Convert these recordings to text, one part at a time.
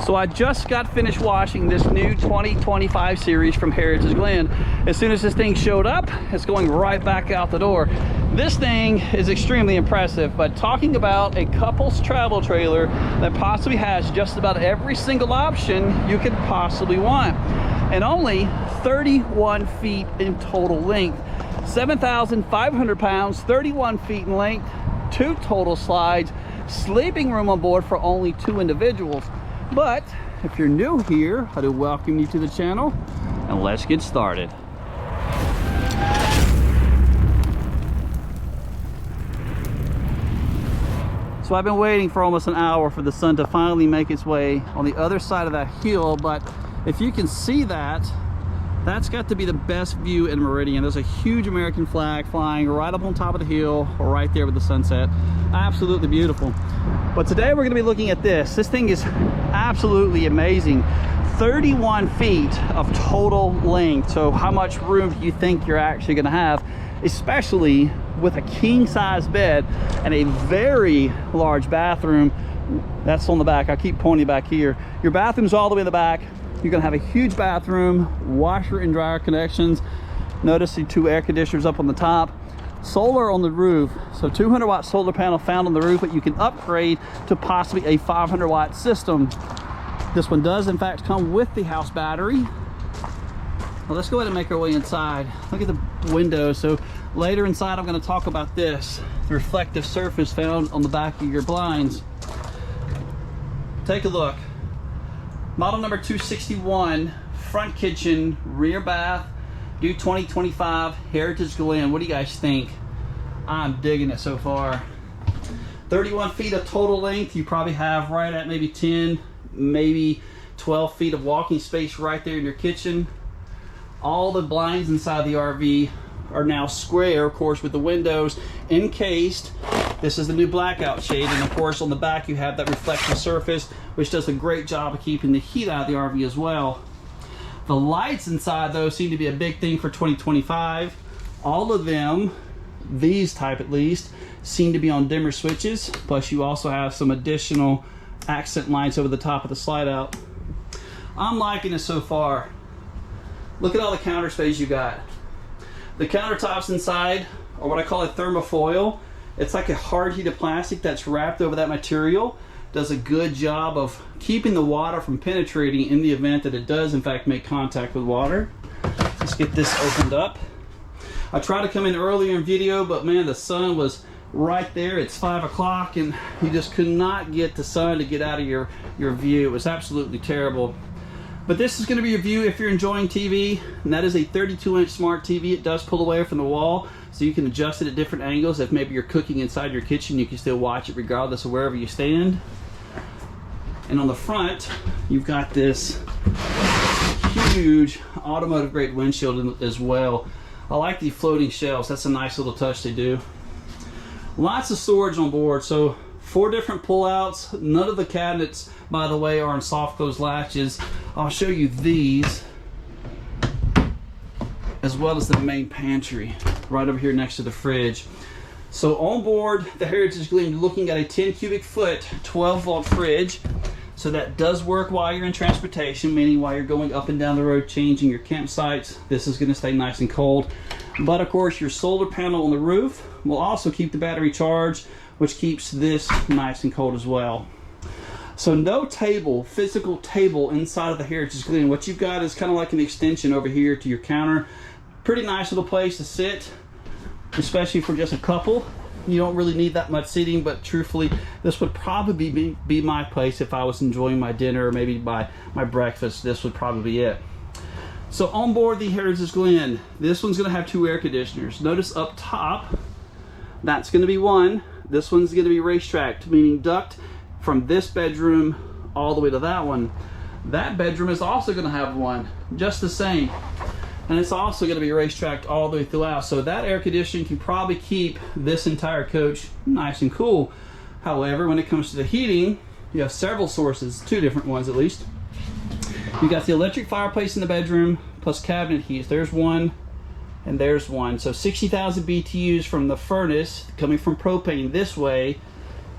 So I just got finished washing this new 2025 series from Heritage Glen. As soon as this thing showed up, it's going right back out the door. This thing is extremely impressive, but talking about a couple's travel trailer that possibly has just about every single option you could possibly want, and only 31 feet in total length, 7,500 pounds, 31 feet in length, 2 total slides, sleeping room on board for only 2 individuals. But if you're new here, I do welcome you to the channel, and let's get started. So I've been waiting for almost an hour for the sun to finally make its way on the other side of that hill, but if you can see that, that's got to be the best view in Meridian. There's a huge American flag flying right up on top of the hill, right there with the sunset. Absolutely beautiful. But today we're going to be looking at this. This thing is absolutely amazing. 31 feet of total length. So how much room do you think you're actually going to have, especially with a king-size bed and a very large bathroom? That's on the back. I keep pointing back here. Your bathroom's all the way in the back. You're going to have a huge bathroom, washer and dryer connections. Notice the 2 air conditioners up on the top. Solar on the roof. So 200-watt solar panel found on the roof, but you can upgrade to possibly a 500-watt system. This one does, in fact, come with the house battery. Well, let's go ahead and make our way inside. Look at the windows. So later inside, I'm going to talk about this, the reflective surface found on the back of your blinds. Take a look. Model number 261, front kitchen, rear bath, due 2025, Heritage Glen. What do you guys think? I'm digging it so far. 31 feet of total length. You probably have right at maybe 10, maybe 12 feet of walking space right there in your kitchen. All the blinds inside the RV are now square, of course, with the windows encased. This is the new blackout shade, and of course on the back you have that reflective surface, which does a great job of keeping the heat out of the RV as well. The lights inside, though, seem to be a big thing for 2025. All of them, these type at least, seem to be on dimmer switches, plus you also have some additional accent lights over the top of the slide out. I'm liking it so far. Look at all the counter space you got. The countertops inside are what I call a thermofoil. It's like a hard heated plastic that's wrapped over that material. Does a good job of keeping the water from penetrating in the event that it does in fact make contact with water. Let's get this opened up. I tried to come in earlier in video, but man, the sun was right there. It's 5 o'clock and you just could not get the sun to get out of your view. It was absolutely terrible. But this is going to be your view if you're enjoying TV, and that is a 32-inch smart TV. It does pull away from the wall, so you can adjust it at different angles. If maybe you're cooking inside your kitchen, you can still watch it regardless of wherever you stand. And on the front, you've got this huge automotive grade windshield as well. I like the floating shelves. That's a nice little touch they do. Lots of storage on board. So 4 different pull-outs. None of the cabinets, by the way, are on soft close latches. I'll show you these, as well as the main pantry right over here next to the fridge. So on board the Heritage Glen, you're looking at a 10 cubic foot 12-volt fridge. So that does work while you're in transportation, meaning while you're going up and down the road changing your campsites. This is going to stay nice and cold. But of course, your solar panel on the roof will also keep the battery charged, which keeps this nice and cold as well. So no table, physical table inside of the Heritage Glen. What you've got is kind of like an extension over here to your counter. Pretty nice little place to sit, especially for just a couple. You don't really need that much seating, but truthfully, this would probably be my place if I was enjoying my dinner or maybe my breakfast. This would probably be it. So on board the Heritage Glen, this one's going to have 2 air conditioners. Notice up top, that's going to be one. This one's going to be racetracked, meaning duct from this bedroom all the way to that one. That bedroom is also going to have one, just the same. And it's also going to be racetracked all the way throughout. So that air conditioning can probably keep this entire coach nice and cool. However, when it comes to the heating, you have several sources, 2 different ones at least. You got the electric fireplace in the bedroom, plus cabinet heats. There's one, and there's one. So 60,000 BTUs from the furnace coming from propane this way,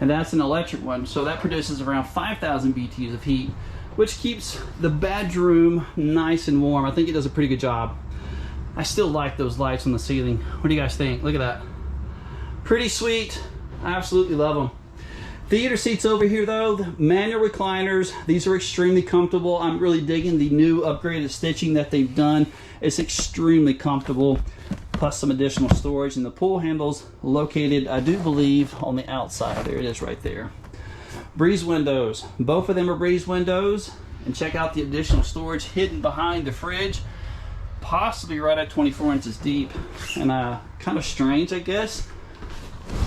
and that's an electric one, so that produces around 5,000 BTUs of heat, which keeps the bedroom nice and warm. I think it does a pretty good job. I still like those lights on the ceiling. What do you guys think? Look at that. Pretty sweet. I absolutely love them. Theater seats over here though, the manual recliners. These are extremely comfortable. I'm really digging the new upgraded stitching that they've done. It's extremely comfortable, plus some additional storage. And the pull handles located, I do believe, on the outside. There it is right there. Breeze windows. Both of them are breeze windows. And check out the additional storage hidden behind the fridge, possibly right at 24 inches deep. And kind of strange, I guess.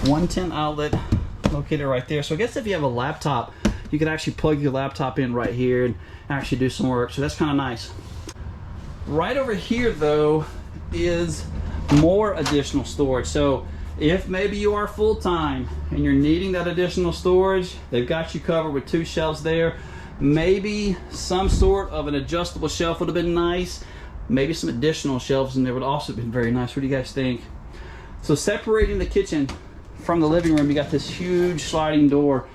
110 outlet located right there. So I guess if you have a laptop, you could actually plug your laptop in right here and actually do some work. So that's kind of nice. Right over here though is more additional storage. So if maybe you are full-time and you're needing that additional storage, they've got you covered with 2 shelves there. Maybe some sort of an adjustable shelf would have been nice. Maybe some additional shelves in there would also have been very nice. What do you guys think? So separating the kitchen from the living room, you got this huge sliding door.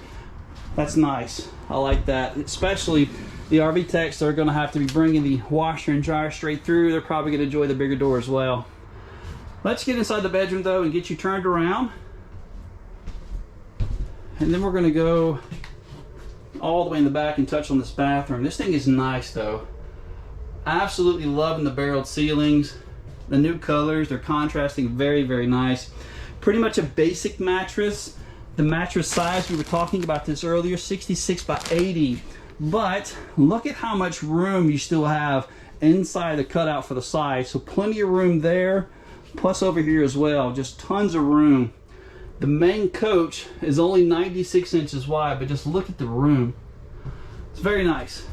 That's nice. I like that. Especially the RV techs that are going to have to be bringing the washer and dryer straight through. They're probably going to enjoy the bigger door as well. Let's get inside the bedroom though and get you turned around. And then we're going to go all the way in the back and touch on this bathroom. This thing is nice though. Absolutely loving the barreled ceilings. The new colors, they're contrasting very, very nice. Pretty much a basic mattress. The mattress size, we were talking about this earlier, 66 by 80. But look at how much room you still have inside the cutout for the side. So plenty of room there, plus over here as well. Just tons of room. The main coach is only 96 inches wide, but just look at the room. It's very nice.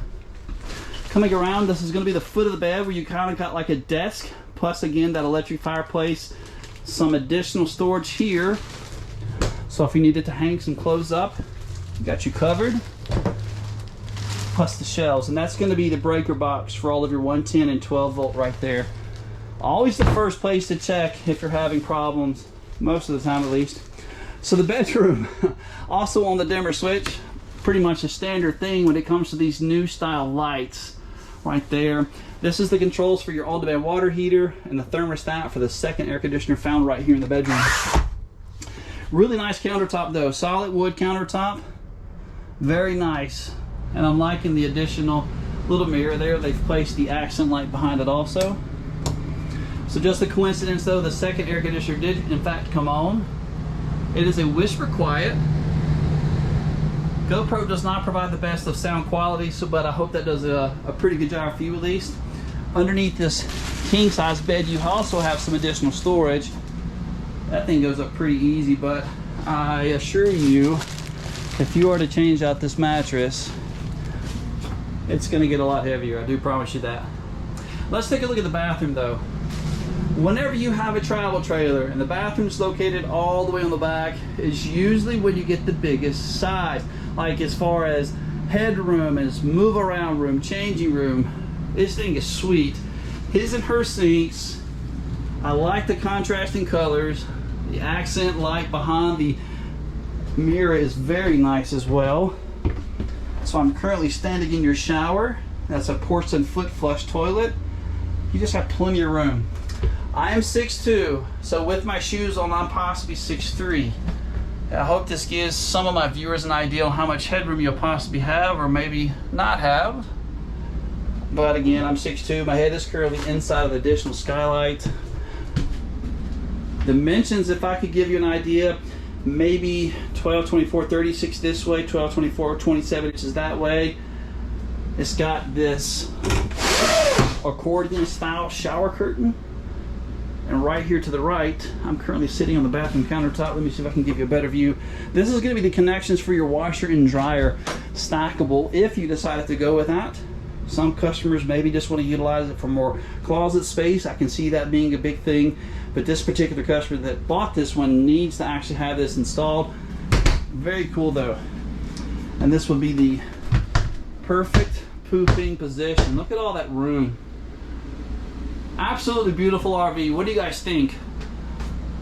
Coming around, this is going to be the foot of the bed where you kind of got like a desk, plus again that electric fireplace. Some additional storage here, so if you needed to hang some clothes up, got you covered, plus the shelves. And that's going to be the breaker box for all of your 110 and 12 volt right there. Always the first place to check if you're having problems, most of the time at least. So the bedroom, also on the dimmer switch, pretty much a standard thing when it comes to these new style lights right there. This is the controls for your on-demand water heater and the thermostat for the second air conditioner found right here in the bedroom. Really nice countertop though, solid wood countertop, very nice. And I'm liking the additional little mirror there. They've placed the accent light behind it also. So just a coincidence though, the second air conditioner did in fact come on. It is a whisper quiet. GoPro does not provide the best of sound quality, but I hope that does a pretty good job for you at least. Underneath this king size bed, you also have some additional storage. That thing goes up pretty easy, but I assure you, if you are to change out this mattress, it's going to get a lot heavier. I do promise you that. Let's take a look at the bathroom though. Whenever you have a travel trailer and the bathroom's located all the way on the back, is usually when you get the biggest size. Like as far as headroom, as move around room, changing room. This thing is sweet. His and her sinks. I like the contrasting colors. The accent light behind the mirror is very nice as well. So I'm currently standing in your shower. That's a porcelain foot flush toilet. You just have plenty of room. I am 6'2", so with my shoes on, I'm possibly 6'3". I hope this gives some of my viewers an idea on how much headroom you'll possibly have or maybe not have. But again, I'm 6'2", my head is currently inside of the additional skylight. Dimensions, if I could give you an idea, maybe 12, 24, 36 this way, 12, 24, 27 inches that way. It's got this accordion style shower curtain. And right here to the right, I'm currently sitting on the bathroom countertop. Let me see if I can give you a better view. This is going to be the connections for your washer and dryer, stackable if you decided to go with that. Some customers maybe just want to utilize it for more closet space. I can see that being a big thing. But this particular customer that bought this one needs to actually have this installed. Very cool though. And this will be the perfect pooping position. Look at all that room. Absolutely beautiful RV. What do you guys think?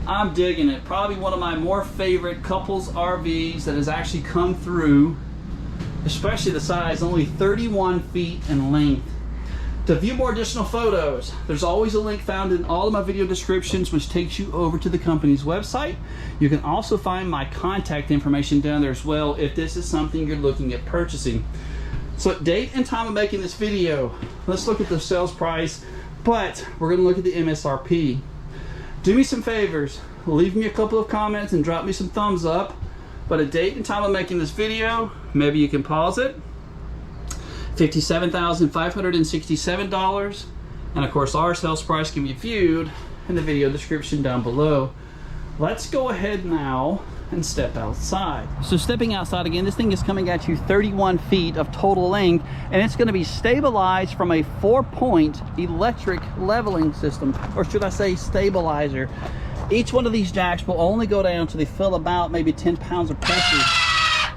I'm digging it. Probably one of my more favorite couples RVs that has actually come through, especially the size, only 31 feet in length. To view more additional photos, there's always a link found in all of my video descriptions which takes you over to the company's website. You can also find my contact information down there as well if this is something you're looking at purchasing. So date and time of making this video, let's look at the sales price, but we're going to look at the MSRP. Do me some favors, leave me a couple of comments and drop me some thumbs up, but a date and time of making this video, maybe you can pause it. $57,567, and of course our sales price can be viewed in the video description down below. Let's go ahead now and step outside. So stepping outside again, this thing is coming at you 31 feet of total length, and it's going to be stabilized from a 4-point electric leveling system, or should I say stabilizer. Each one of these jacks will only go down till they feel about maybe 10 pounds of pressure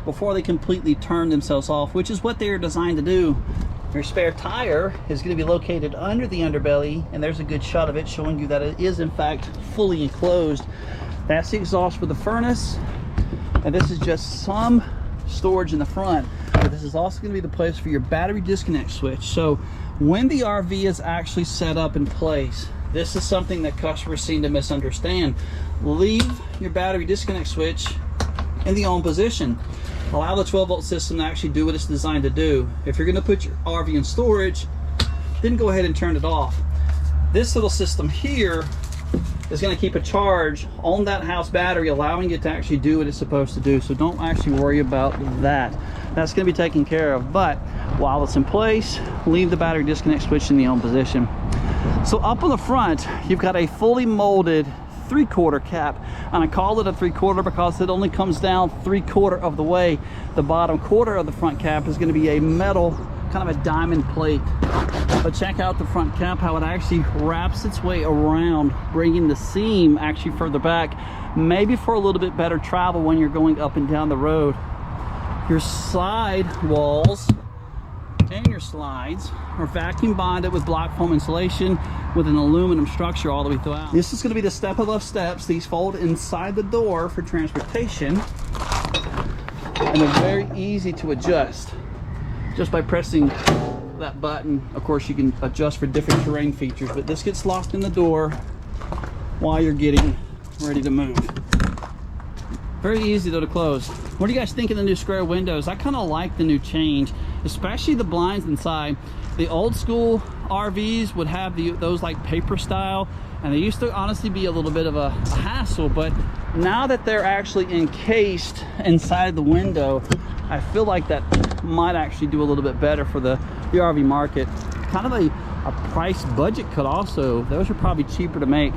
before they completely turn themselves off, which is what they are designed to do. Your spare tire is going to be located under the underbelly, and there's a good shot of it showing you that it is in fact fully enclosed. That's the exhaust for the furnace, and this is just some storage in the front, but this is also going to be the place for your battery disconnect switch. So when the RV is actually set up in place, this is something that customers seem to misunderstand. Leave your battery disconnect switch in the on position. Allow the 12-volt system to actually do what it's designed to do. If you're going to put your RV in storage, then go ahead and turn it off. This little system here is going to keep a charge on that house battery, allowing it to actually do what it's supposed to do. So don't actually worry about that. That's going to be taken care of. But while it's in place, leave the battery disconnect switch in the on position. So up on the front, you've got a fully molded 3/4 cap, and I call it a 3/4 because it only comes down 3/4 of the way. The bottom quarter of the front cap is going to be a metal, kind of a diamond plate. But check out the front cap, how it actually wraps its way around, bringing the seam actually further back, maybe for a little bit better travel when you're going up and down the road. Your side walls and your slides are vacuum bonded with block foam insulation with an aluminum structure all the way throughout. This is going to be the step above steps. These fold inside the door for transportation, and they're very easy to adjust just by pressing that button. Of course, you can adjust for different terrain features, but this gets locked in the door while you're getting ready to move. Very easy though to close. What do you guys think of the new square windows? I kind of like the new change, especially the blinds inside. The old school RVs would have those like paper style, and they used to honestly be a little bit of a hassle, but now that they're actually encased inside the window, I feel like that might actually do a little bit better for the RV market. Kind of a price budget cut also. Those are probably cheaper to make.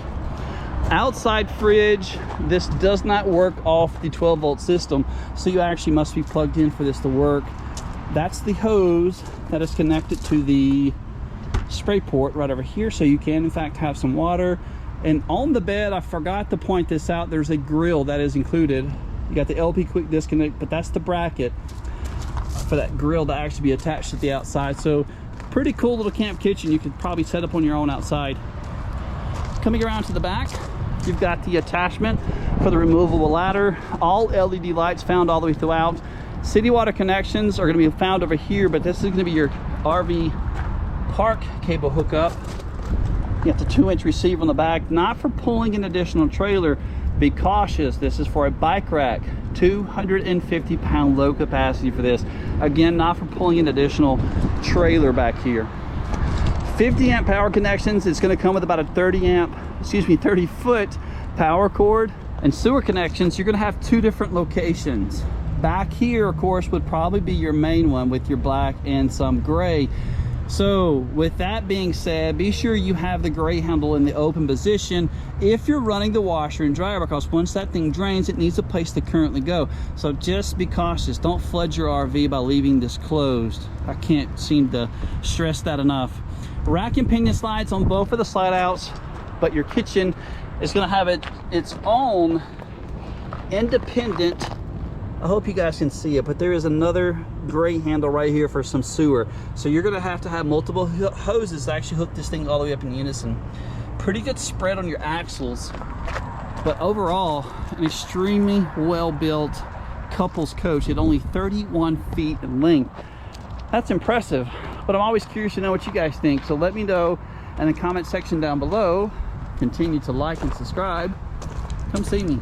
Outside fridge, this does not work off the 12-volt system, so you actually must be plugged in for this to work. That's the hose that is connected to the spray port right over here, so you can in fact have some water. And on the bed, I forgot to point this out, there's a grill that is included. You got the LP quick disconnect, but that's the bracket for that grill to actually be attached to the outside. So pretty cool little camp kitchen you could probably set up on your own outside. Coming around to the back, you've got the attachment for the removable ladder. All LED lights found all the way throughout. City water connections are going to be found over here, but this is going to be your RV park cable hookup. You have the 2-inch receiver on the back, not for pulling an additional trailer. Be cautious, this is for a bike rack. 250-pound low capacity for this. Again, not for pulling an additional trailer back here. 50-amp power connections. It's going to come with about a 30-foot power cord. And sewer connections, you're going to have 2 different locations. Back here, of course, would probably be your main one with your black and some gray. So with that being said, be sure you have the gray handle in the open position if you're running the washer and dryer, because once that thing drains, it needs a place to currently go. So just be cautious. Don't flood your RV by leaving this closed. I can't seem to stress that enough. Rack and pinion slides on both of the slide outs, but your kitchen is going to have its own independent, I hope you guys can see it, but there is another gray handle right here for some sewer. So you're going to have multiple hoses to actually hook this thing all the way up in unison. Pretty good spread on your axles. But overall, an extremely well-built couples coach at only 31 feet in length. That's impressive, but I'm always curious to know what you guys think. So let me know in the comment section down below. Continue to like and subscribe. Come see me.